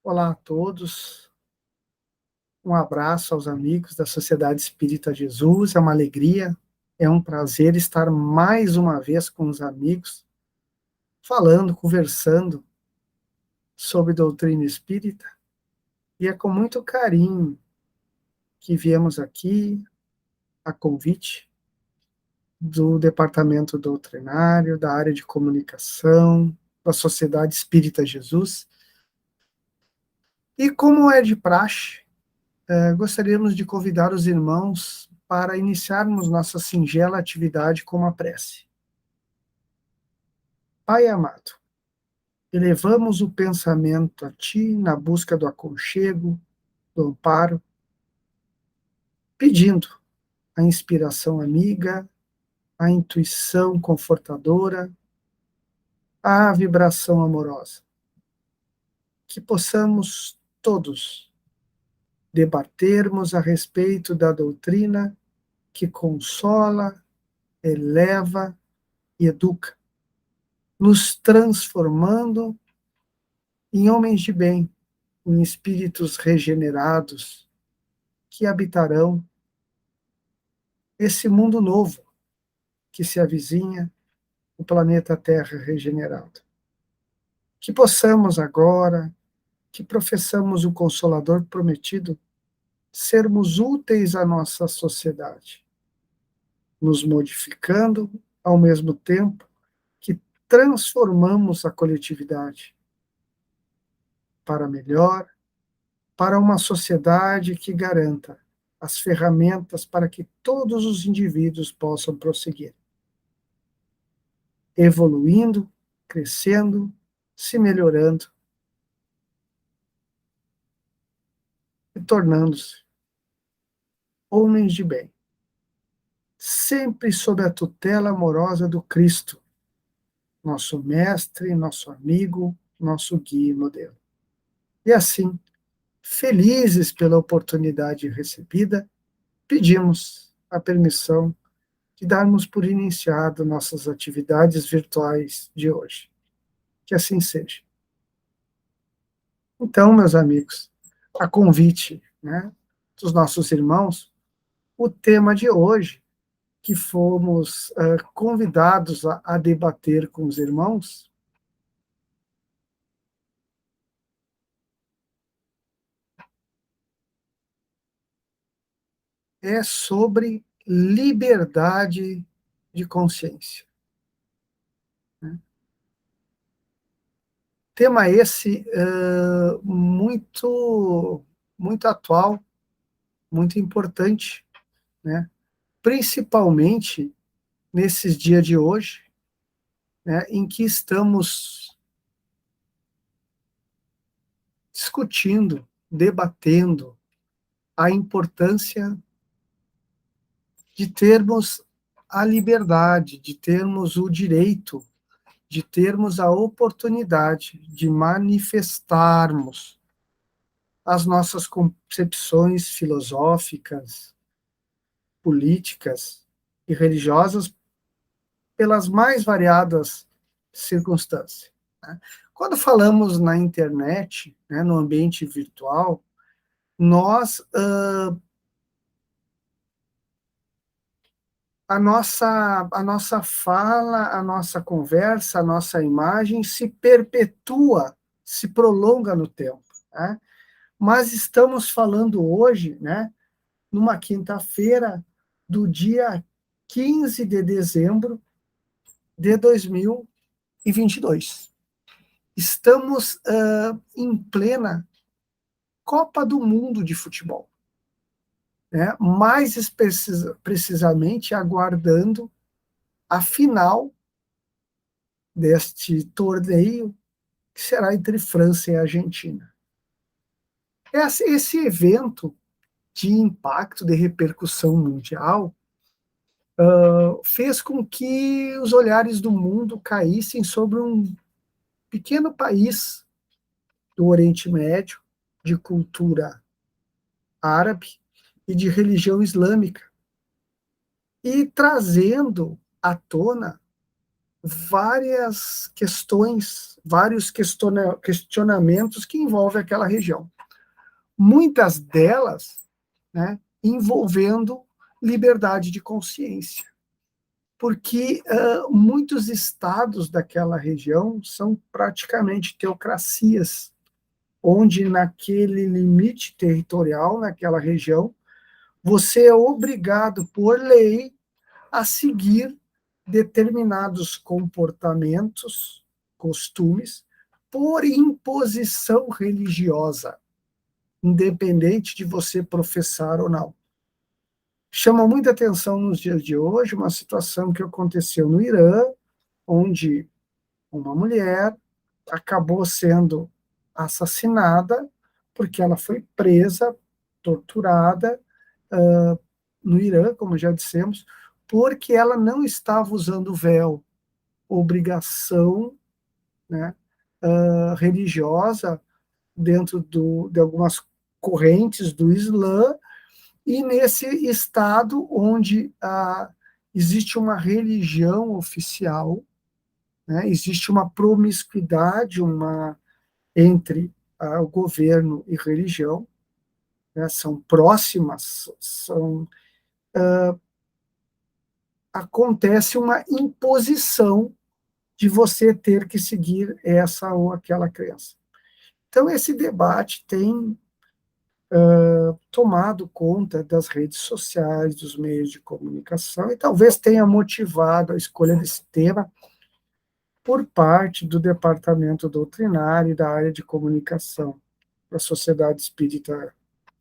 Olá a todos, um abraço aos amigos da Sociedade Espírita Jesus, é uma alegria, é um prazer estar mais uma vez com os amigos, falando, conversando sobre doutrina espírita, e é com muito carinho que viemos aqui, a convite do Departamento Doutrinário, da área de comunicação, da Sociedade Espírita Jesus, e como é de praxe, gostaríamos de convidar os irmãos para iniciarmos nossa singela atividade com uma prece. Pai amado, elevamos o pensamento a Ti na busca do aconchego, do amparo, pedindo a inspiração amiga, a intuição confortadora, a vibração amorosa. Que possamos todos debatermos a respeito da doutrina que consola, eleva e educa, nos transformando em homens de bem, em espíritos regenerados que habitarão esse mundo novo que se avizinha, o planeta Terra regenerado. Que possamos agora, que professamos o Consolador prometido, sermos úteis à nossa sociedade, nos modificando ao mesmo tempo que transformamos a coletividade para melhor, para uma sociedade que garanta as ferramentas para que todos os indivíduos possam prosseguir, evoluindo, crescendo, se melhorando e tornando-se homens de bem, sempre sob a tutela amorosa do Cristo, nosso mestre, nosso amigo, nosso guia e modelo. E assim, felizes pela oportunidade recebida, pedimos a permissão de darmos por iniciado nossas atividades virtuais de hoje. Que assim seja. Então, meus amigos, a convite, né, dos nossos irmãos, o tema de hoje, que fomos convidados a debater com os irmãos, é sobre liberdade de consciência. Tema esse muito atual, muito importante, né? Principalmente nesses dias de hoje, né, em que estamos discutindo, debatendo a importância de termos a liberdade, de termos o direito, de termos a oportunidade de manifestarmos as nossas concepções filosóficas, políticas e religiosas pelas mais variadas circunstâncias. Né? Quando falamos na internet, né, no ambiente virtual, nós a nossa fala, a nossa conversa, a nossa imagem se perpetua, se prolonga no tempo. Né? Mas estamos falando hoje, né, numa quinta-feira do dia 15 de dezembro de 2022. Estamos em plena Copa do Mundo de futebol. Né? Mais precisamente aguardando a final deste torneio, que será entre França e Argentina. Esse evento de impacto, de repercussão mundial, fez com que os olhares do mundo caíssem sobre um pequeno país do Oriente Médio, de cultura árabe e de religião islâmica, e trazendo à tona várias questões, vários questionamentos que envolvem aquela região. Muitas delas, né, envolvendo liberdade de consciência, porque muitos estados daquela região são praticamente teocracias, onde naquele limite territorial, naquela região, você é obrigado por lei a seguir determinados comportamentos, costumes, por imposição religiosa, independente de você professar ou não. Chama muita atenção nos dias de hoje uma situação que aconteceu no Irã, onde uma mulher acabou sendo assassinada porque ela foi presa, torturada no Irã, como já dissemos, porque ela não estava usando véu, obrigação, né, religiosa dentro de algumas correntes do Islã, e nesse estado onde existe uma religião oficial, né, existe uma promiscuidade entre o governo e religião, né, são próximas, acontece uma imposição de você ter que seguir essa ou aquela crença. Então, esse debate tem tomado conta das redes sociais, dos meios de comunicação, e talvez tenha motivado a escolha desse tema por parte do departamento doutrinário e da área de comunicação da Sociedade Espírita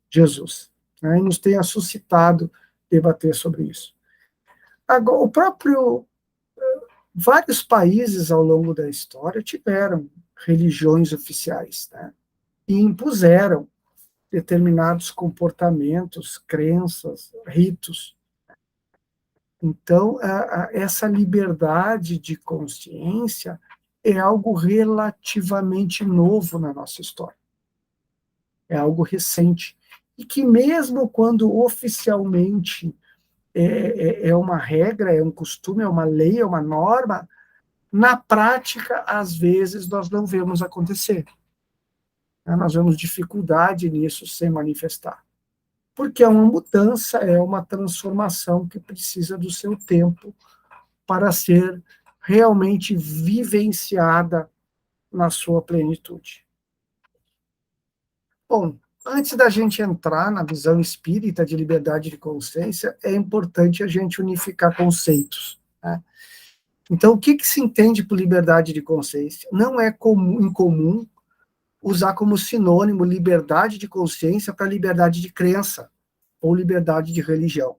Jesus, né, e nos tenha suscitado debater sobre isso. Agora, vários países ao longo da história tiveram religiões oficiais, né, e impuseram determinados comportamentos, crenças, ritos. Então, essa liberdade de consciência é algo relativamente novo na nossa história. É algo recente. E que mesmo quando oficialmente é uma regra, é um costume, é uma lei, é uma norma, na prática, às vezes, nós não vemos acontecer. Nós vemos dificuldade nisso se manifestar. Porque é uma mudança, é uma transformação que precisa do seu tempo para ser realmente vivenciada na sua plenitude. Bom, antes da gente entrar na visão espírita de liberdade de consciência, é importante a gente unificar conceitos, né? Então, o que se entende por liberdade de consciência? Não é incomum usar como sinônimo liberdade de consciência para liberdade de crença ou liberdade de religião.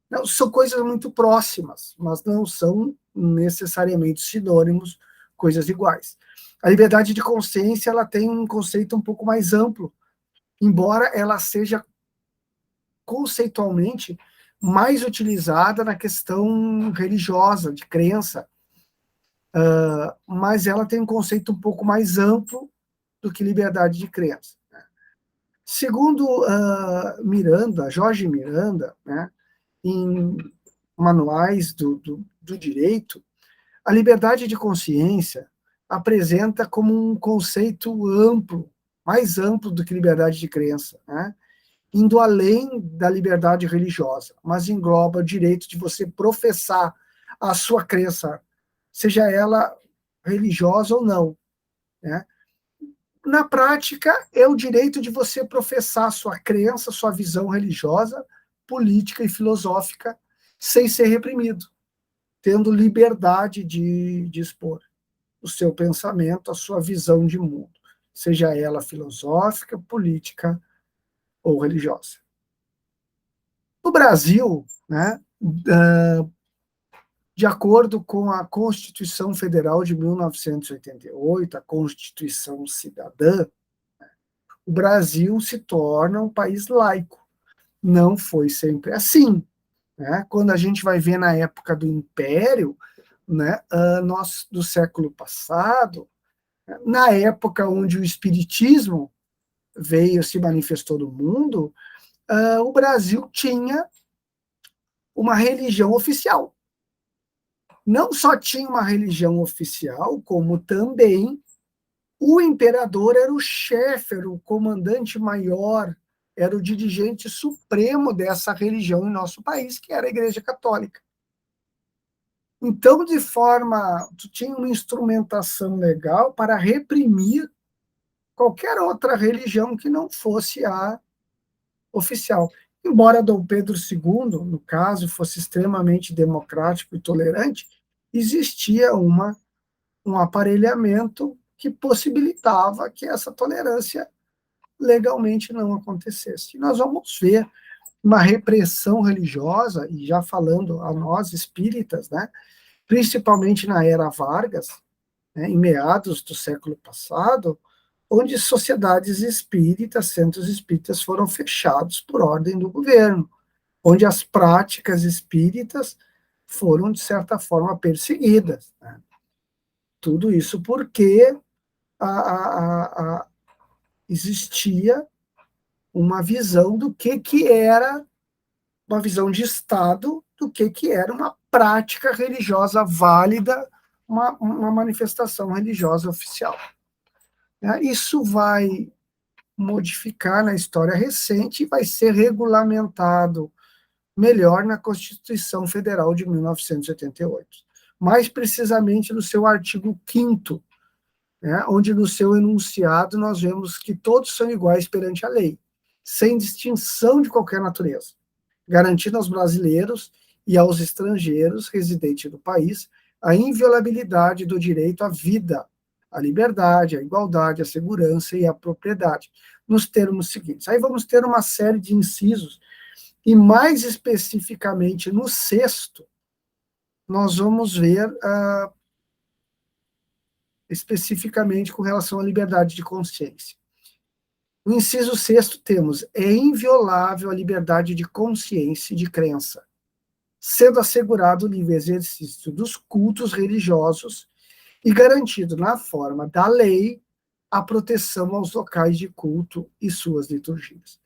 Não, são coisas muito próximas, mas não são necessariamente sinônimos, coisas iguais. A liberdade de consciência ela tem um conceito um pouco mais amplo, embora ela seja conceitualmente mais utilizada na questão religiosa, de crença, mas ela tem um conceito um pouco mais amplo do que liberdade de crença. Segundo Miranda, Jorge Miranda, né, em manuais do direito, a liberdade de consciência apresenta como um conceito amplo, mais amplo do que liberdade de crença, né, indo além da liberdade religiosa, mas engloba o direito de você professar a sua crença, seja ela religiosa ou não, né. Na prática, é o direito de você professar sua crença, sua visão religiosa, política e filosófica, sem ser reprimido, tendo liberdade de expor o seu pensamento, a sua visão de mundo, seja ela filosófica, política ou religiosa. No Brasil, né, de acordo com a Constituição Federal de 1988, a Constituição Cidadã, o Brasil se torna um país laico. Não foi sempre assim, né? Quando a gente vai ver na época do Império, né, do século passado, na época onde o Espiritismo se manifestou no mundo, o Brasil tinha uma religião oficial. não só tinha uma religião oficial, como também o imperador era o chefe, era o comandante maior, era o dirigente supremo dessa religião em nosso país, que era a Igreja Católica. Então, tu tinha uma instrumentação legal para reprimir qualquer outra religião que não fosse a oficial. Embora Dom Pedro II, no caso, fosse extremamente democrático e tolerante, existia um aparelhamento que possibilitava que essa tolerância legalmente não acontecesse. E nós vamos ver uma repressão religiosa, e já falando a nós espíritas, né, principalmente na era Vargas, né, em meados do século passado, onde sociedades espíritas, centros espíritas foram fechados por ordem do governo, onde as práticas espíritas foram, de certa forma, perseguidas. Né? Tudo isso porque existia uma visão do que era, uma visão de Estado do que era uma prática religiosa válida, uma manifestação religiosa oficial. Isso vai modificar na história recente e vai ser regulamentado melhor na Constituição Federal de 1988. Mais precisamente no seu artigo 5º, né, onde no seu enunciado nós vemos que todos são iguais perante a lei, sem distinção de qualquer natureza, garantindo aos brasileiros e aos estrangeiros residentes no país a inviolabilidade do direito à vida, à liberdade, à igualdade, à segurança e à propriedade, nos termos seguintes. Aí vamos ter uma série de incisos, e mais especificamente no 6º, nós vamos ver especificamente com relação à liberdade de consciência. No inciso 6º temos: é inviolável a liberdade de consciência e de crença, sendo assegurado o livre exercício dos cultos religiosos e garantido na forma da lei a proteção aos locais de culto e suas liturgias.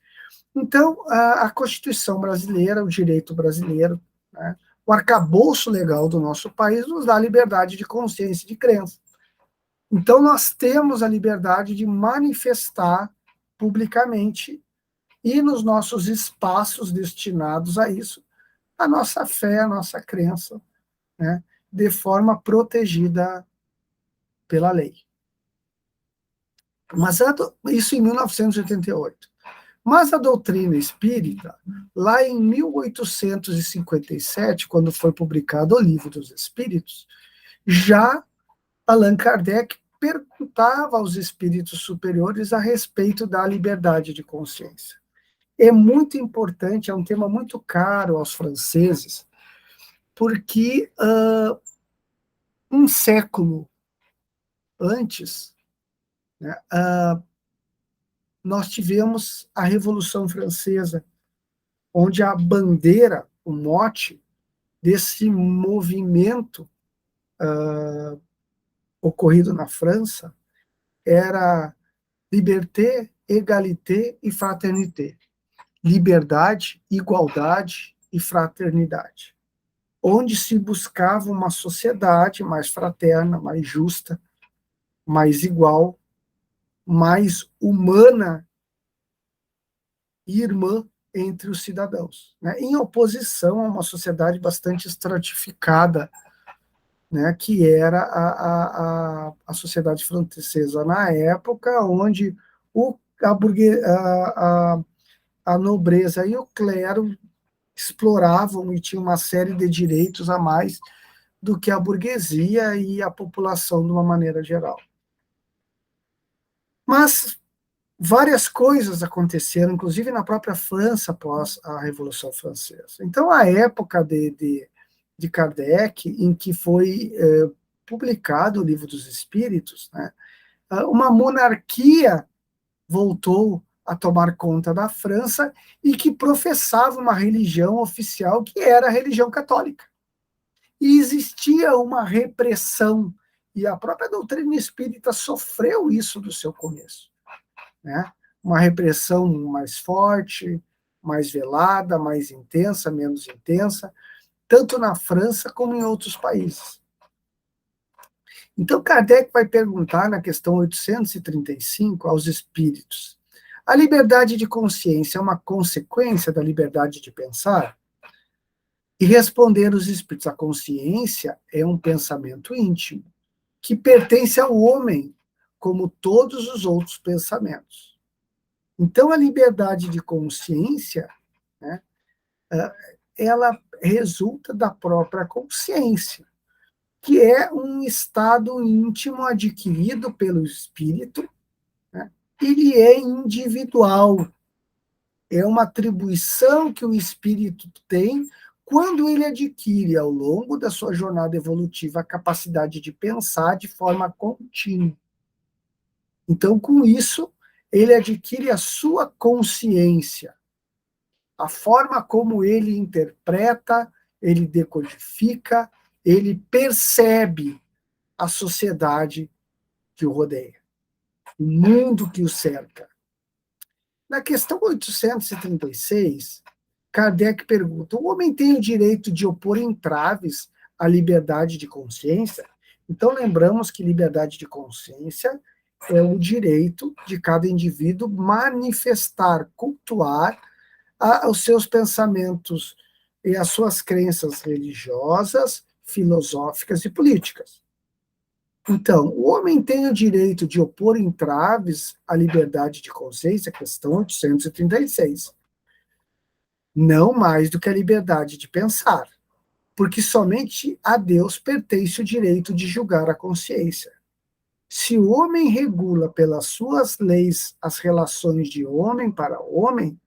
Então, a Constituição brasileira, o direito brasileiro, né, o arcabouço legal do nosso país nos dá a liberdade de consciência e de crença. Então, nós temos a liberdade de manifestar publicamente e nos nossos espaços destinados a isso, a nossa fé, a nossa crença, né, de forma protegida pela lei. Mas isso em 1988. Mas a doutrina espírita, lá em 1857, quando foi publicado o Livro dos Espíritos, já Allan Kardec perguntava aos espíritos superiores a respeito da liberdade de consciência. É muito importante, é um tema muito caro aos franceses, porque um século antes, né, nós tivemos a Revolução Francesa, onde a bandeira, o mote desse movimento ocorrido na França era liberté, égalité e fraternité. Liberdade, igualdade e fraternidade. Onde se buscava uma sociedade mais fraterna, mais justa, mais igual, mais humana e irmã entre os cidadãos, né? Em oposição a uma sociedade bastante estratificada, né, que era a sociedade francesa na época, onde a nobreza e o clero exploravam e tinham uma série de direitos a mais do que a burguesia e a população de uma maneira geral. Mas várias coisas aconteceram, inclusive na própria França após a Revolução Francesa. Então, a época de Kardec, em que foi publicado o Livro dos Espíritos, né, uma monarquia voltou a tomar conta da França e que professava uma religião oficial que era a religião católica. E existia uma repressão, e a própria doutrina espírita sofreu isso do seu começo, né? Uma repressão mais forte, mais velada, mais intensa, menos intensa, tanto na França como em outros países. Então, Kardec vai perguntar, na questão 835, aos espíritos: a liberdade de consciência é uma consequência da liberdade de pensar? E responder os espíritos: a consciência é um pensamento íntimo, que pertence ao homem, como todos os outros pensamentos. Então, a liberdade de consciência, né, ela resulta da própria consciência, que é um estado íntimo adquirido pelo espírito, né? Ele é individual, é uma atribuição que o espírito tem quando ele adquire, ao longo da sua jornada evolutiva, a capacidade de pensar de forma contínua. Então, com isso, ele adquire a sua consciência, a forma como ele interpreta, ele decodifica, ele percebe a sociedade que o rodeia, o mundo que o cerca. Na questão 836, Kardec pergunta: o homem tem o direito de opor entraves à liberdade de consciência? Então, lembramos que liberdade de consciência é o direito de cada indivíduo manifestar, cultuar os seus pensamentos e as suas crenças religiosas, filosóficas e políticas. Então, o homem tem o direito de opor entraves à liberdade de consciência, questão 836. Não mais do que a liberdade de pensar, porque somente a Deus pertence o direito de julgar a consciência. Se o homem regula pelas suas leis as relações de homem para homem,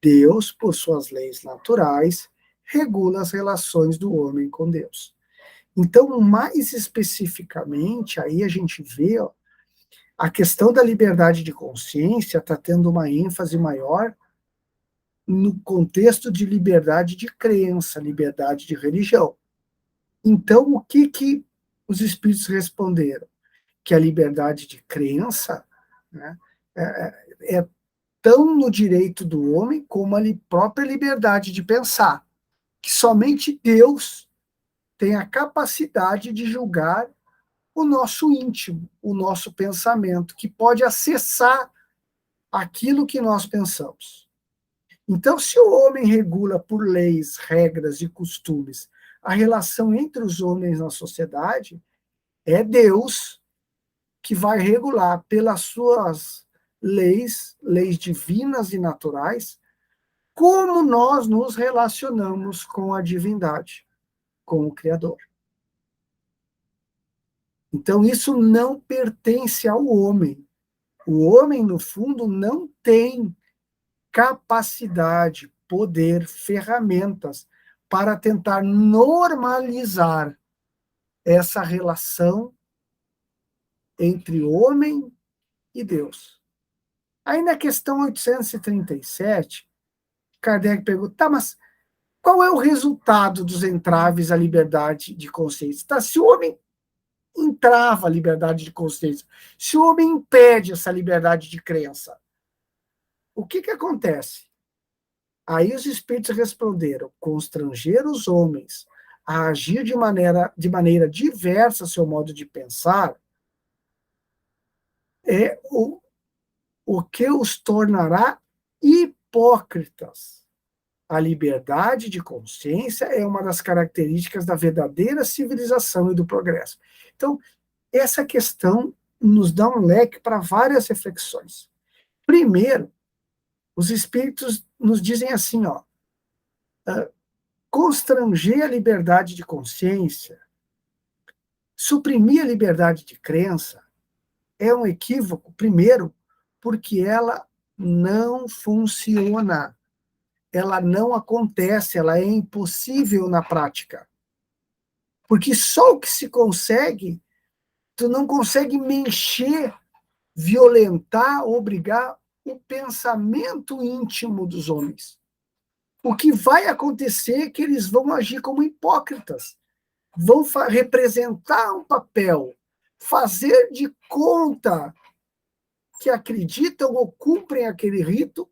Deus, por suas leis naturais, regula as relações do homem com Deus. Então, mais especificamente, aí a gente vê, ó, a questão da liberdade de consciência está tendo uma ênfase maior no contexto de liberdade de crença, liberdade de religião. Então, o que os espíritos responderam? Que a liberdade de crença, né, é tão no direito do homem como a própria liberdade de pensar, que somente Deus tem a capacidade de julgar o nosso íntimo, o nosso pensamento, que pode acessar aquilo que nós pensamos. Então, se o homem regula por leis, regras e costumes a relação entre os homens na sociedade, é Deus que vai regular pelas suas leis, leis divinas e naturais, como nós nos relacionamos com a divindade, com o Criador. Então, isso não pertence ao homem. O homem, no fundo, não tem capacidade, poder, ferramentas para tentar normalizar essa relação entre homem e Deus. Aí na questão 837, Kardec pergunta: tá, mas qual é o resultado dos entraves à liberdade de consciência? Tá, se o homem entrava a liberdade de consciência, se o homem impede essa liberdade de crença, o que acontece? Aí os espíritos responderam: constranger os homens a agir de maneira diversa seu modo de pensar é o que os tornará hipócritas. A liberdade de consciência é uma das características da verdadeira civilização e do progresso. Então, essa questão nos dá um leque para várias reflexões. Primeiro, os espíritos nos dizem assim, ó, constranger a liberdade de consciência, suprimir a liberdade de crença, é um equívoco, primeiro, porque ela não funciona, ela não acontece, ela é impossível na prática. Porque só o que se consegue, tu não consegue mexer, violentar, obrigar o pensamento íntimo dos homens. O que vai acontecer é que eles vão agir como hipócritas, vão representar um papel, fazer de conta que acreditam ou cumprem aquele rito,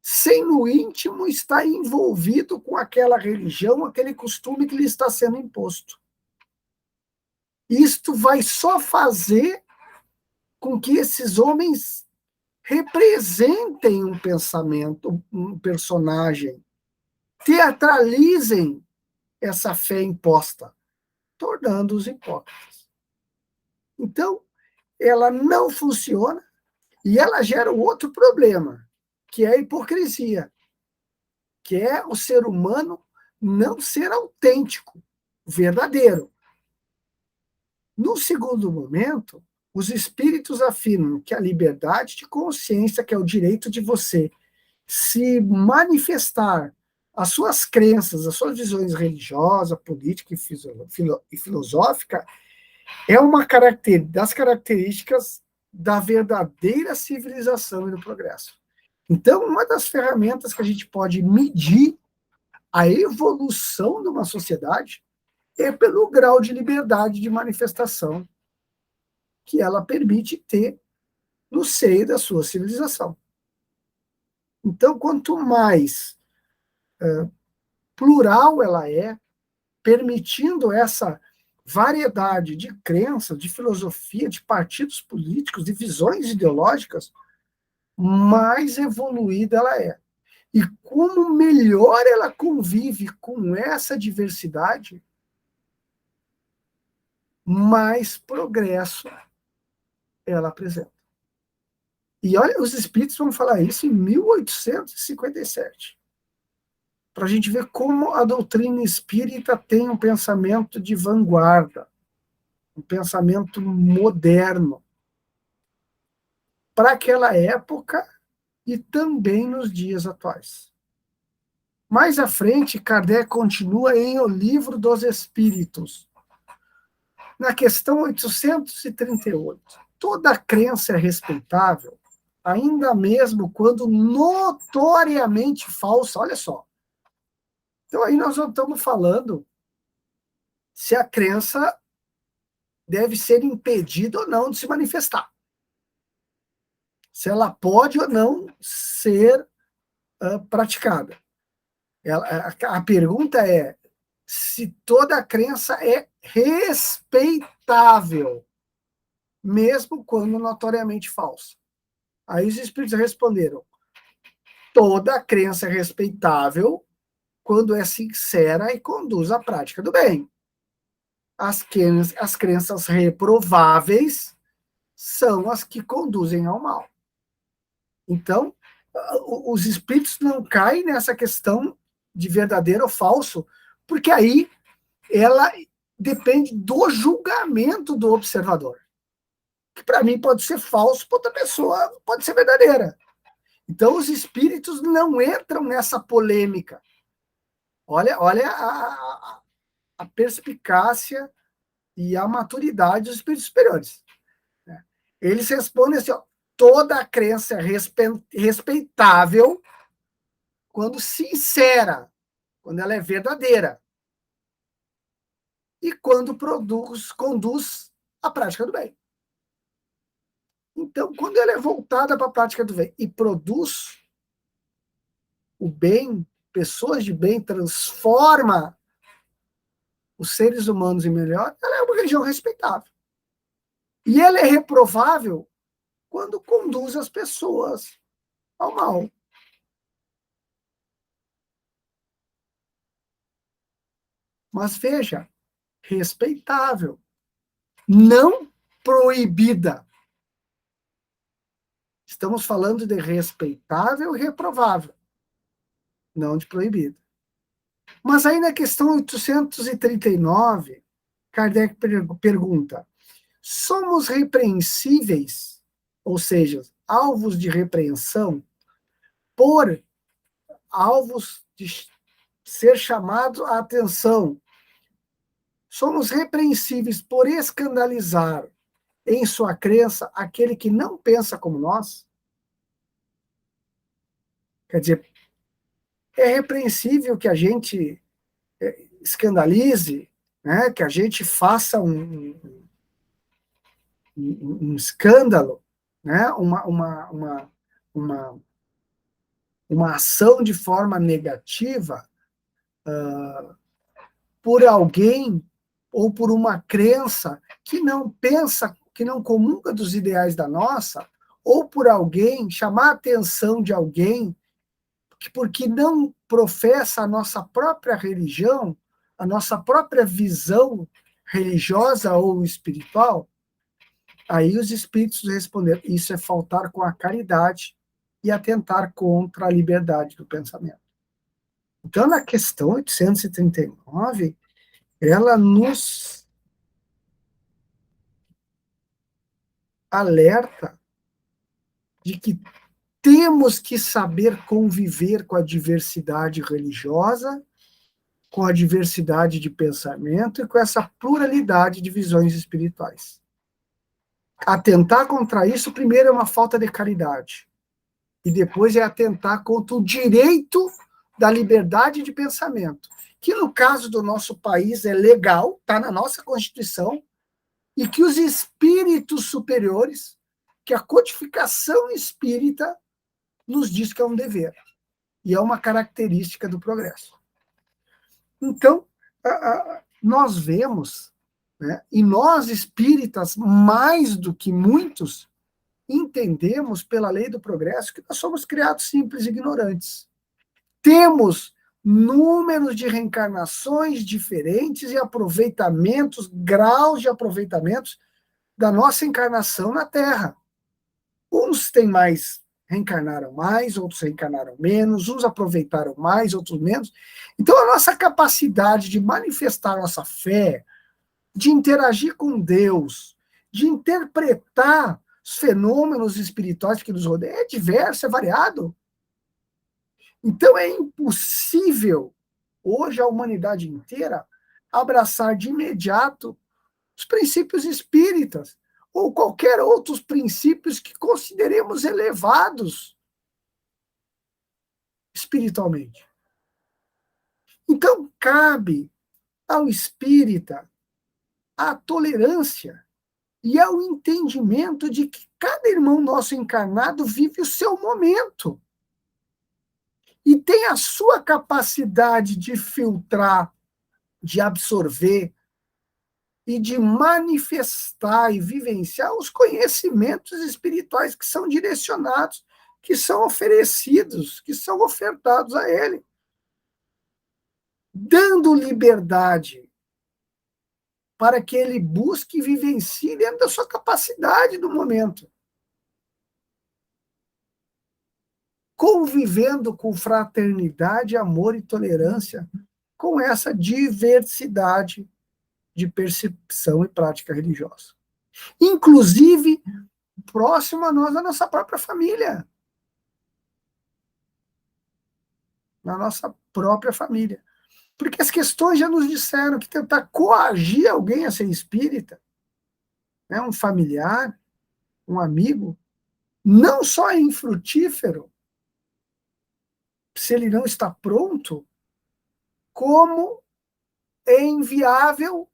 sem no íntimo estar envolvido com aquela religião, aquele costume que lhe está sendo imposto. Isto vai só fazer com que esses homens representem um pensamento, um personagem, teatralizem essa fé imposta, tornando-os hipócritas. Então, ela não funciona e ela gera um outro problema, que é a hipocrisia, que é o ser humano não ser autêntico, verdadeiro. No segundo momento, os espíritos afirmam que a liberdade de consciência, que é o direito de você se manifestar as suas crenças, as suas visões religiosas, política e filosófica, é uma das características da verdadeira civilização e do progresso. Então, uma das ferramentas que a gente pode medir a evolução de uma sociedade é pelo grau de liberdade de manifestação que ela permite ter no seio da sua civilização. Então, quanto mais plural ela é, permitindo essa variedade de crenças, de filosofia, de partidos políticos, de visões ideológicas, mais evoluída ela é. E como melhor ela convive com essa diversidade, mais progresso ela apresenta. E olha, os espíritos vão falar isso em 1857. Para a gente ver como a doutrina espírita tem um pensamento de vanguarda, um pensamento moderno, para aquela época e também nos dias atuais. Mais à frente, Kardec continua em O Livro dos Espíritos, na questão 838. Toda crença é respeitável, ainda mesmo quando notoriamente falsa. Olha só. Então aí nós não estamos falando se a crença deve ser impedida ou não de se manifestar. Se ela pode ou não ser praticada. A pergunta é se toda crença é respeitável, mesmo quando notoriamente falsa. Aí os espíritos responderam: toda crença é respeitável quando é sincera e conduz à prática do bem. As crenças reprováveis são as que conduzem ao mal. Então, os espíritos não caem nessa questão de verdadeiro ou falso, porque aí ela depende do julgamento do observador. Que para mim pode ser falso, para outra pessoa pode ser verdadeira. Então, os espíritos não entram nessa polêmica. Olha a perspicácia e a maturidade dos espíritos superiores. Eles respondem assim: ó, toda crença é respeitável quando sincera, quando ela é verdadeira e quando conduz à prática do bem. Então, quando ela é voltada para a prática do bem e produz o bem, pessoas de bem, transforma os seres humanos em melhor, ela é uma religião respeitável. E ela é reprovável quando conduz as pessoas ao mal. Mas veja, respeitável, não proibida. Estamos falando de respeitável e reprovável, não de proibida. Mas aí na questão 839, Kardec pergunta: somos repreensíveis, ou seja, alvos de repreensão, por alvos de ser chamados a atenção? Somos repreensíveis por escandalizar em sua crença aquele que não pensa como nós? Quer dizer, é repreensível que a gente escandalize, né, que a gente faça um escândalo, né, uma uma ação de forma negativa por alguém ou por uma crença que não pensa, que não comunga dos ideais da nossa, ou por alguém, chamar a atenção de alguém porque não professa a nossa própria religião, a nossa própria visão religiosa ou espiritual, aí os espíritos responderam: isso é faltar com a caridade e atentar contra a liberdade do pensamento. Então, na questão 839, ela nos alerta de que temos que saber conviver com a diversidade religiosa, com a diversidade de pensamento e com essa pluralidade de visões espirituais. Atentar contra isso, primeiro, é uma falta de caridade. E depois é atentar contra o direito da liberdade de pensamento, que no caso do nosso país é legal, está na nossa Constituição, e que os espíritos superiores, que a codificação espírita nos diz que é um dever. E é uma característica do progresso. Então, nós vemos, né, e nós espíritas, mais do que muitos, entendemos pela lei do progresso que nós somos criados simples e ignorantes. Temos números de reencarnações diferentes e aproveitamentos, graus de aproveitamentos da nossa encarnação na Terra. Uns têm mais, reencarnaram mais, outros reencarnaram menos, uns aproveitaram mais, outros menos. Então, a nossa capacidade de manifestar nossa fé, de interagir com Deus, de interpretar os fenômenos espirituais que nos rodeiam, é diverso, é variado. Então, é impossível, hoje, a humanidade inteira abraçar de imediato os princípios espíritas, ou qualquer outros princípios que consideremos elevados espiritualmente. Então, cabe ao espírita a tolerância e ao entendimento de que cada irmão nosso encarnado vive o seu momento e tem a sua capacidade de filtrar, de absorver e de manifestar e vivenciar os conhecimentos espirituais que são direcionados, que são oferecidos, que são ofertados a ele, dando liberdade para que ele busque e vivencie dentro da sua capacidade do momento, convivendo com fraternidade, amor e tolerância, com essa diversidade de percepção e prática religiosa. Inclusive, próximo a nós, a nossa própria família. Na nossa própria família. Porque as questões já nos disseram que tentar coagir alguém a ser espírita, né, um familiar, um amigo, não só é infrutífero, se ele não está pronto, como é inviável,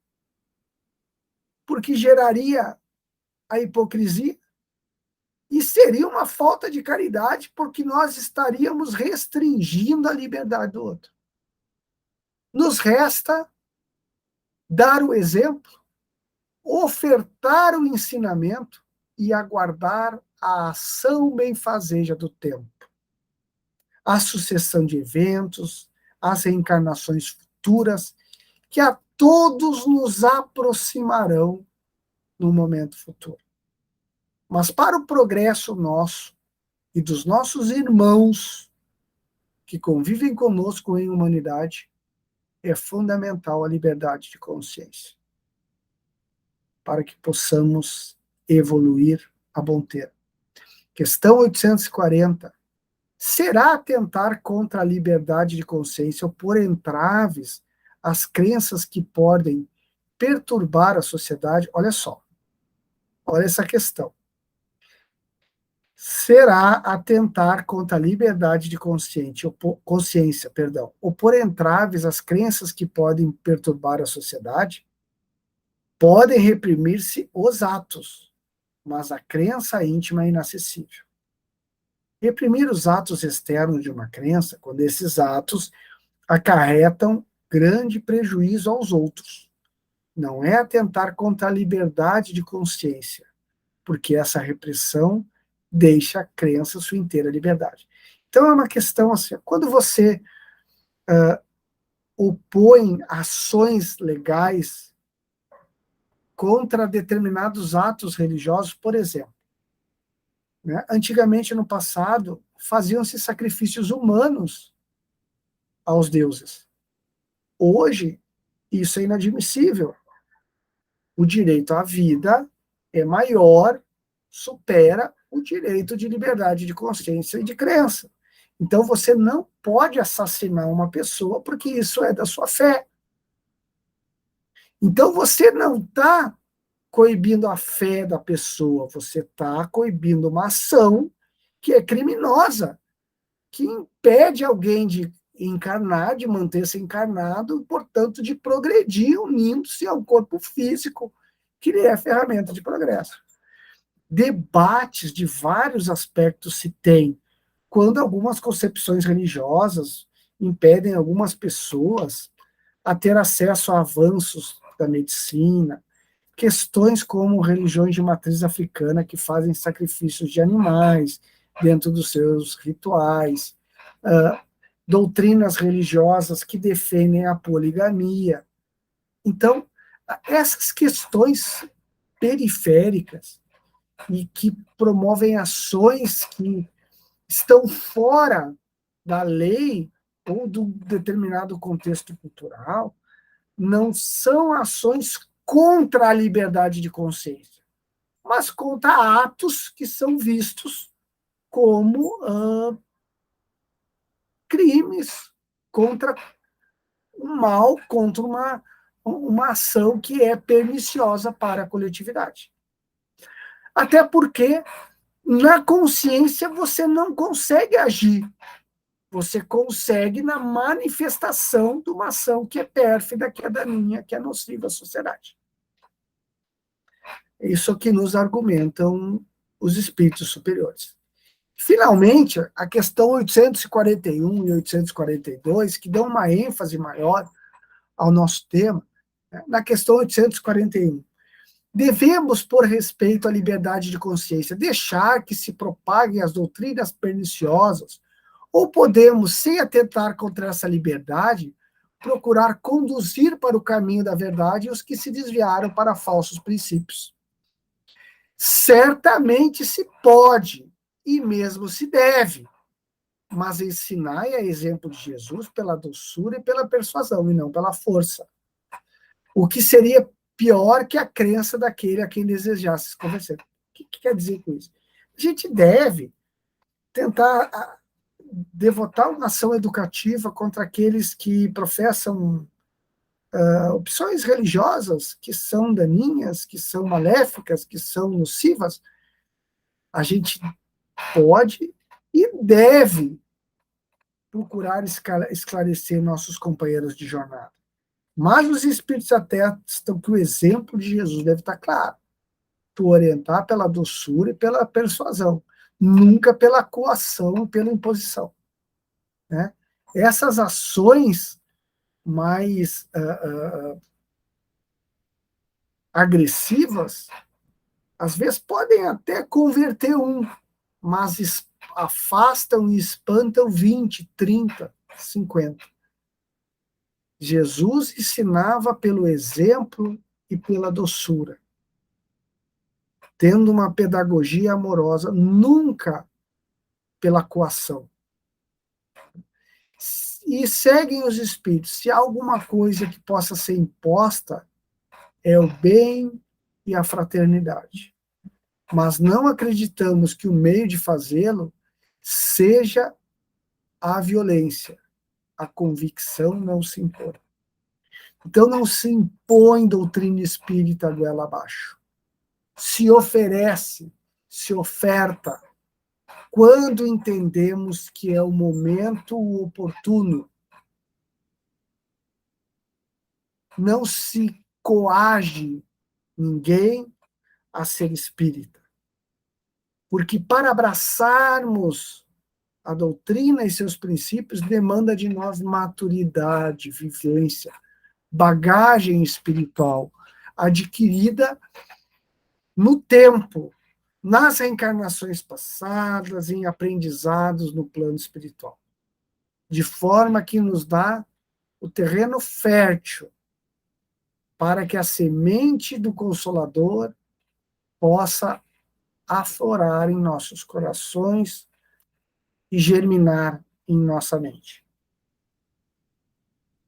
porque geraria a hipocrisia e seria uma falta de caridade, porque nós estaríamos restringindo a liberdade do outro. Nos resta dar o exemplo, ofertar o ensinamento e aguardar a ação benfazeja do tempo. A sucessão de eventos, as reencarnações futuras, que a todos nos aproximarão no momento futuro. Mas para o progresso nosso e dos nossos irmãos que convivem conosco em humanidade, é fundamental a liberdade de consciência, para que possamos evoluir a bom ter. Questão 840. Será atentar contra a liberdade de consciência ou pôr entraves às crenças que podem perturbar a sociedade? Olha só, olha essa questão. Será atentar contra a liberdade de consciência, ou pôr entraves às crenças que podem perturbar a sociedade? Podem reprimir-se os atos, mas a crença íntima é inacessível. Reprimir os atos externos de uma crença, quando esses atos acarretam grande prejuízo aos outros. Não é atentar contra a liberdade de consciência, porque essa repressão deixa a crença sua inteira liberdade. Então é uma questão assim, quando você opõe ações legais contra determinados atos religiosos, por exemplo, né, antigamente no passado faziam-se sacrifícios humanos aos deuses. Hoje isso é inadmissível. O direito à vida é maior, supera o direito de liberdade de consciência e de crença. Então você não pode assassinar uma pessoa porque isso é da sua fé. Então você não está coibindo a fé da pessoa, você está coibindo uma ação que é criminosa, que impede alguém de encarnar, de manter-se encarnado, portanto, de progredir, unindo-se ao corpo físico, que lhe é ferramenta de progresso. Debates de vários aspectos se tem, quando algumas concepções religiosas impedem algumas pessoas a ter acesso a avanços da medicina, questões como religiões de matriz africana que fazem sacrifícios de animais dentro dos seus rituais, doutrinas religiosas que defendem a poligamia. Então, essas questões periféricas e que promovem ações que estão fora da lei ou do determinado contexto cultural, não são ações contra a liberdade de consciência, mas contra atos que são vistos como crimes contra um mal, contra uma ação que é perniciosa para a coletividade. Até porque na consciência você não consegue agir, você consegue na manifestação de uma ação que é pérfida, que é daninha, que é nociva à sociedade. Isso que nos argumentam os espíritos superiores. Finalmente, a questão 841 e 842, que dão uma ênfase maior ao nosso tema, né? Na questão 841, devemos, por respeito à liberdade de consciência, deixar que se propaguem as doutrinas perniciosas, ou podemos, sem atentar contra essa liberdade, procurar conduzir para o caminho da verdade os que se desviaram para falsos princípios? Certamente se pode, e mesmo se deve, mas ensinai a exemplo de Jesus pela doçura e pela persuasão, e não pela força. O que seria pior que a crença daquele a quem desejasse se convencer. O que quer dizer com isso? A gente deve tentar devotar uma ação educativa contra aqueles que professam opções religiosas que são daninhas, que são maléficas, que são nocivas. A gente pode e deve procurar esclarecer nossos companheiros de jornada. Mas os espíritos atestam que o exemplo de Jesus deve estar claro. Tu orientar pela doçura e pela persuasão, nunca pela coação, pela imposição. Né? Essas ações mais agressivas, às vezes podem até converter mas afastam e espantam 20, 30, 50. Jesus ensinava pelo exemplo e pela doçura, tendo uma pedagogia amorosa, nunca pela coação. E seguem os espíritos. Se há alguma coisa que possa ser imposta, é o bem e a fraternidade. Mas não acreditamos que o meio de fazê-lo seja a violência. A convicção não se impõe. Então não se impõe doutrina espírita goela abaixo. Se oferece, se oferta, quando entendemos que é o momento oportuno. Não se coage ninguém a ser espírita. Porque para abraçarmos A doutrina e seus princípios demandam de nós maturidade, vivência, bagagem espiritual adquirida no tempo, nas reencarnações passadas, em aprendizados no plano espiritual, de forma que nos dá o terreno fértil para que a semente do Consolador possa aflorar em nossos corações e germinar em nossa mente.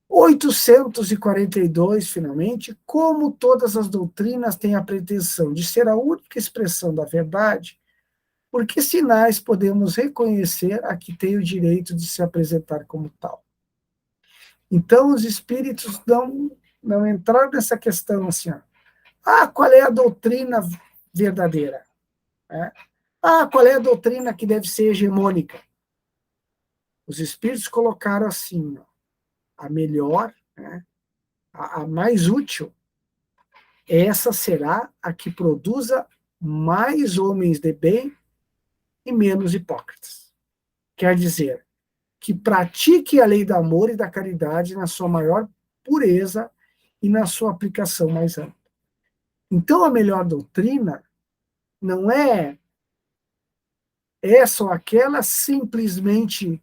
842, finalmente, como todas as doutrinas têm a pretensão de ser a única expressão da verdade, por que sinais podemos reconhecer a que tem o direito de se apresentar como tal? Então, os espíritos não entraram nessa questão assim, qual é a doutrina verdadeira? Qual é a doutrina que deve ser hegemônica? Os espíritos colocaram assim, a melhor, a mais útil, essa será a que produza mais homens de bem e menos hipócritas. Quer dizer, que pratique a lei do amor e da caridade na sua maior pureza e na sua aplicação mais ampla. Então, a melhor doutrina não é essa ou aquela simplesmente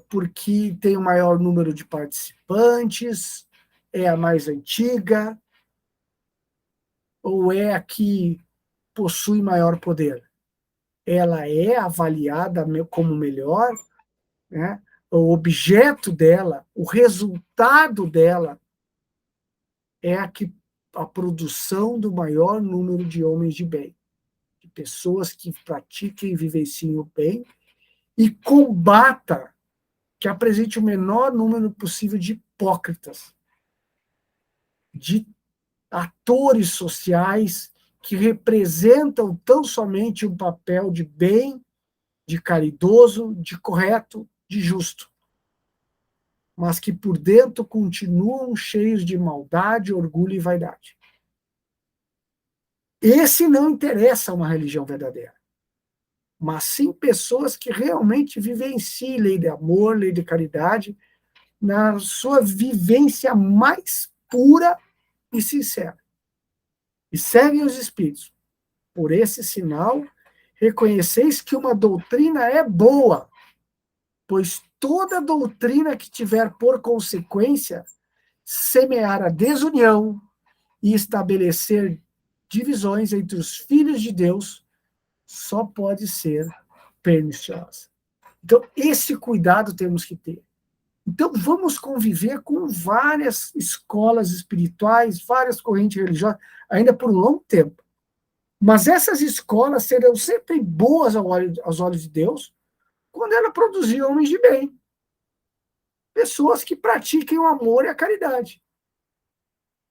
porque tem o maior número de participantes, é a mais antiga, ou é a que possui maior poder. Ela é avaliada como melhor, né? O objeto dela, o resultado dela é a produção do maior número de homens de bem, de pessoas que pratiquem e vivenciem o bem e combata, que apresente o menor número possível de hipócritas, de atores sociais que representam tão somente um papel de bem, de caridoso, de correto, de justo, mas que por dentro continuam cheios de maldade, orgulho e vaidade. Esse não interessa a uma religião verdadeira, mas sim pessoas que realmente vivenciam lei de amor, lei de caridade, na sua vivência mais pura e sincera. E seguem os espíritos. Por esse sinal, reconheceis que uma doutrina é boa, pois toda doutrina que tiver por consequência semear a desunião e estabelecer divisões entre os filhos de Deus só pode ser perniciosa. Então, esse cuidado temos que ter. Então, vamos conviver com várias escolas espirituais, várias correntes religiosas, ainda por um longo tempo. Mas essas escolas serão sempre boas aos olhos de Deus quando ela produzir homens de bem. Pessoas que pratiquem o amor e a caridade.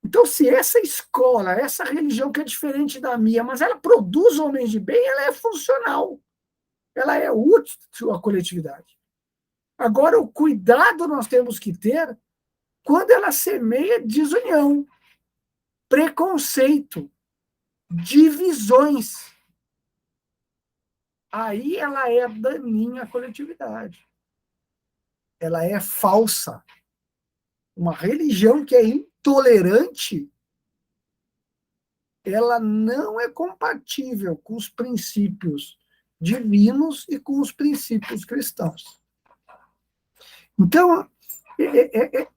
Então, se essa escola, essa religião que é diferente da minha, mas ela produz homens de bem, ela é funcional. Ela é útil à coletividade. Agora, o cuidado nós temos que ter quando ela semeia desunião, preconceito, divisões. Aí ela é daninha à coletividade. Ela é falsa. Uma religião que é intolerante, ela não é compatível com os princípios divinos e com os cristãos. Então,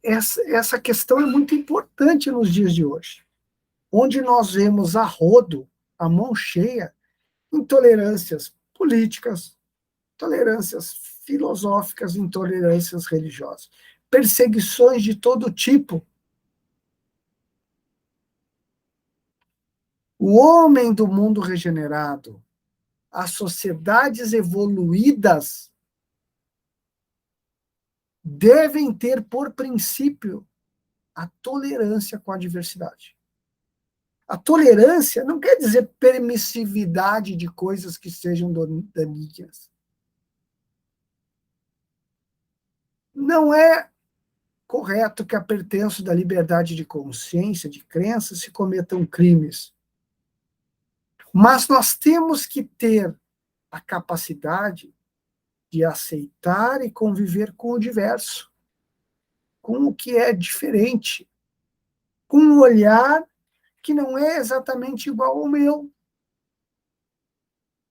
essa questão é muito importante nos dias de hoje, onde nós vemos a rodo, a mão cheia, intolerâncias políticas, intolerâncias filosóficas, intolerâncias religiosas, perseguições de todo tipo. O homem do mundo regenerado, as sociedades evoluídas, devem ter por princípio a tolerância com a diversidade. A tolerância não quer dizer permissividade de coisas que sejam daninhas. Não é correto que, a pertenço da liberdade de consciência, de crença, se cometam crimes. Mas nós temos que ter a capacidade de aceitar e conviver com o diverso, com o que é diferente, com um olhar que não é exatamente igual ao meu,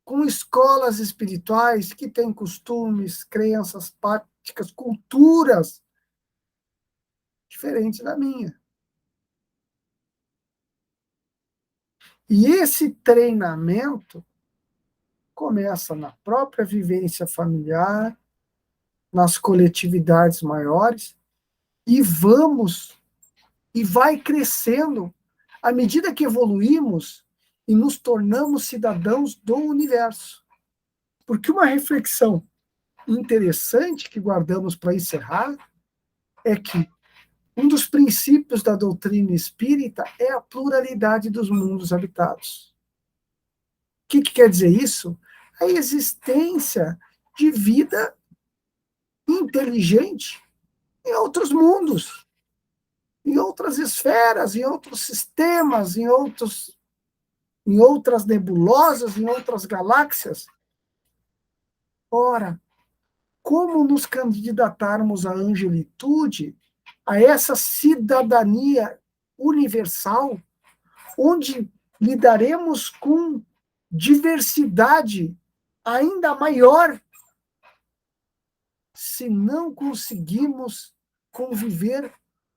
com escolas espirituais que têm costumes, crenças, práticas, culturas diferentes da minha. E esse treinamento começa na própria vivência familiar, nas coletividades maiores, e vai crescendo à medida que evoluímos e nos tornamos cidadãos do universo. Porque uma reflexão interessante que guardamos para encerrar é que um dos princípios da doutrina espírita é a pluralidade dos mundos habitados. O que quer dizer isso? A existência de vida inteligente em outros mundos, em outras esferas, em outros sistemas, em outras nebulosas, em outras galáxias. Ora, como nos candidatarmos à angelitude, a essa cidadania universal, onde lidaremos com diversidade ainda maior, se não conseguimos conviver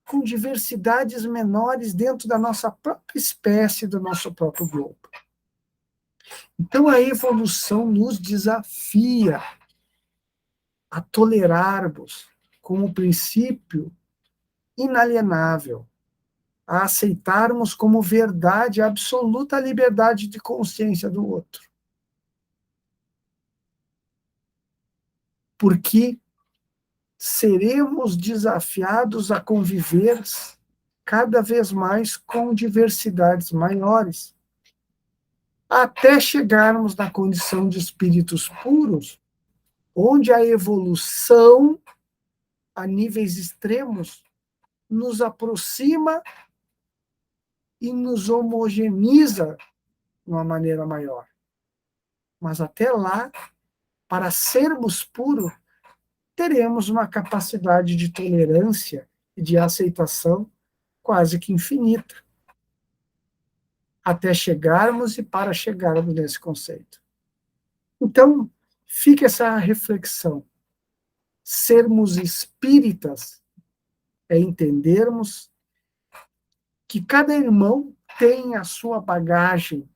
com diversidades menores dentro da nossa própria espécie, do nosso próprio globo? Então, a evolução nos desafia a tolerarmos como princípio inalienável, a aceitarmos como verdade a absoluta liberdade de consciência do outro. Porque seremos desafiados a conviver cada vez mais com diversidades maiores, até chegarmos na condição de espíritos puros, onde a evolução a níveis extremos nos aproxima e nos homogeneiza de uma maneira maior. Mas até lá, para sermos puros, teremos uma capacidade de tolerância e de aceitação quase que infinita, até chegarmos e para chegarmos nesse conceito. Então, fica essa reflexão. Sermos espíritas é entendermos que cada irmão tem a sua bagagem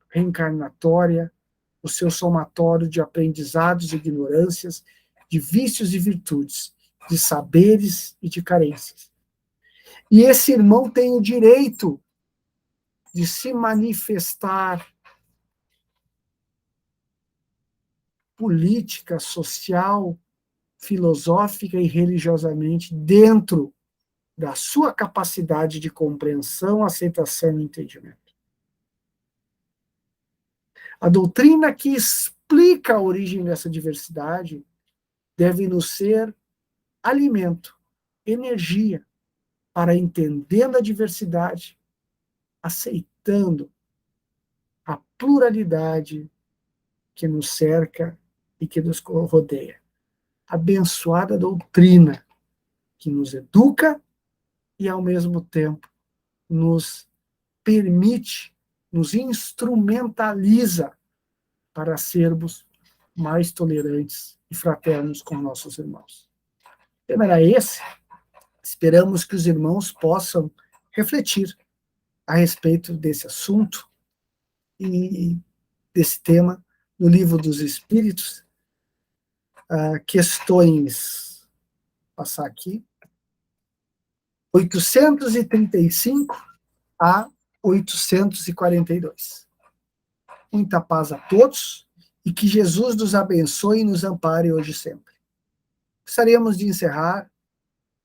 reencarnatória, o seu somatório de aprendizados e ignorâncias, de vícios e virtudes, de saberes e de carências. E esse irmão tem o direito de se manifestar política, social, filosófica e religiosamente dentro da sua capacidade de compreensão, aceitação e entendimento. A doutrina que explica a origem dessa diversidade deve nos ser alimento, energia, para entendendo a diversidade, aceitando a pluralidade que nos cerca e que nos rodeia. Abençoada doutrina que nos educa e, ao mesmo tempo, nos permite, nos instrumentaliza para sermos mais tolerantes e fraternos com nossos irmãos. O tema era esse. Esperamos que os irmãos possam refletir a respeito desse assunto e desse tema no Livro dos Espíritos, questões, vou passar aqui, 835 a 842. Muita paz a todos e que Jesus nos abençoe e nos ampare hoje e sempre. Gostaríamos de encerrar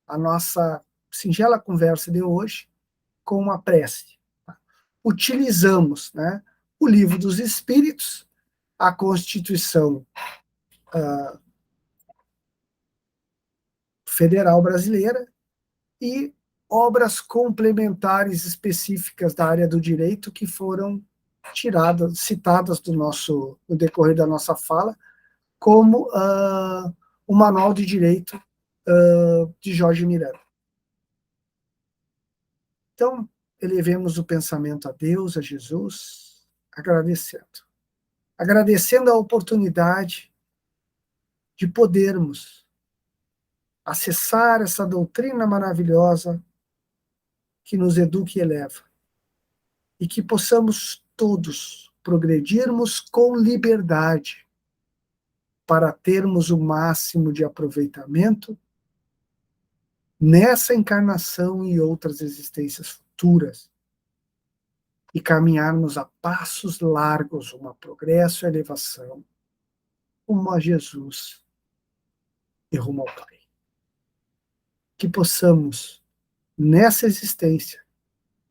a nossa singela conversa de hoje com uma prece. Utilizamos, o Livro dos Espíritos, a Constituição Federal Brasileira e obras complementares específicas da área do direito que foram citadas no decorrer da nossa fala, como o Manual de Direito de Jorge Miranda. Então, elevemos o pensamento a Deus, a Jesus, agradecendo. Agradecendo a oportunidade de podermos acessar essa doutrina maravilhosa que nos educa e eleva. E que possamos todos progredirmos com liberdade para termos o máximo de aproveitamento nessa encarnação e outras existências futuras, e caminharmos a passos largos uma progresso e elevação rumo a Jesus e rumo ao Pai. Que possamos, nessa existência,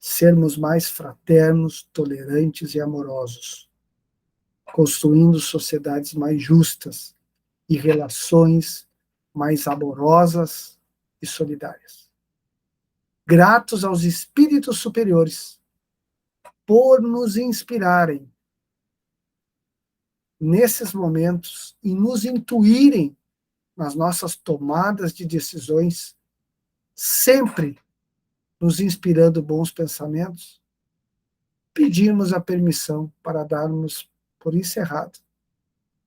sermos mais fraternos, tolerantes e amorosos, construindo sociedades mais justas e relações mais amorosas e solidárias. Gratos aos espíritos superiores por nos inspirarem nesses momentos e nos intuírem nas nossas tomadas de decisões, sempre nos inspirando bons pensamentos, pedimos a permissão para darmos por encerrado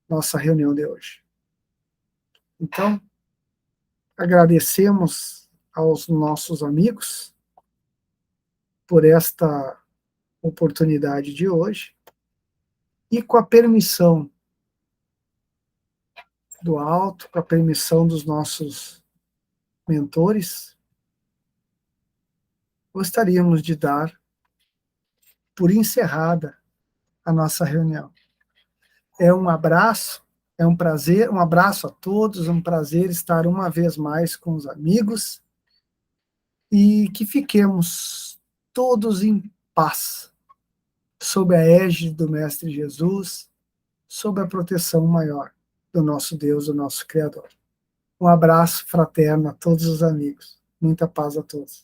nossa reunião de hoje. Então, agradecemos aos nossos amigos por esta oportunidade de hoje, e com a permissão do alto, com a permissão dos nossos mentores, gostaríamos de dar por encerrada a nossa reunião. É um abraço, é um prazer, um abraço a todos, um prazer estar uma vez mais com os amigos, e que fiquemos todos em paz, sob a égide do Mestre Jesus, sob a proteção maior do nosso Deus, do nosso Criador. Um abraço fraterno a todos os amigos. Muita paz a todos.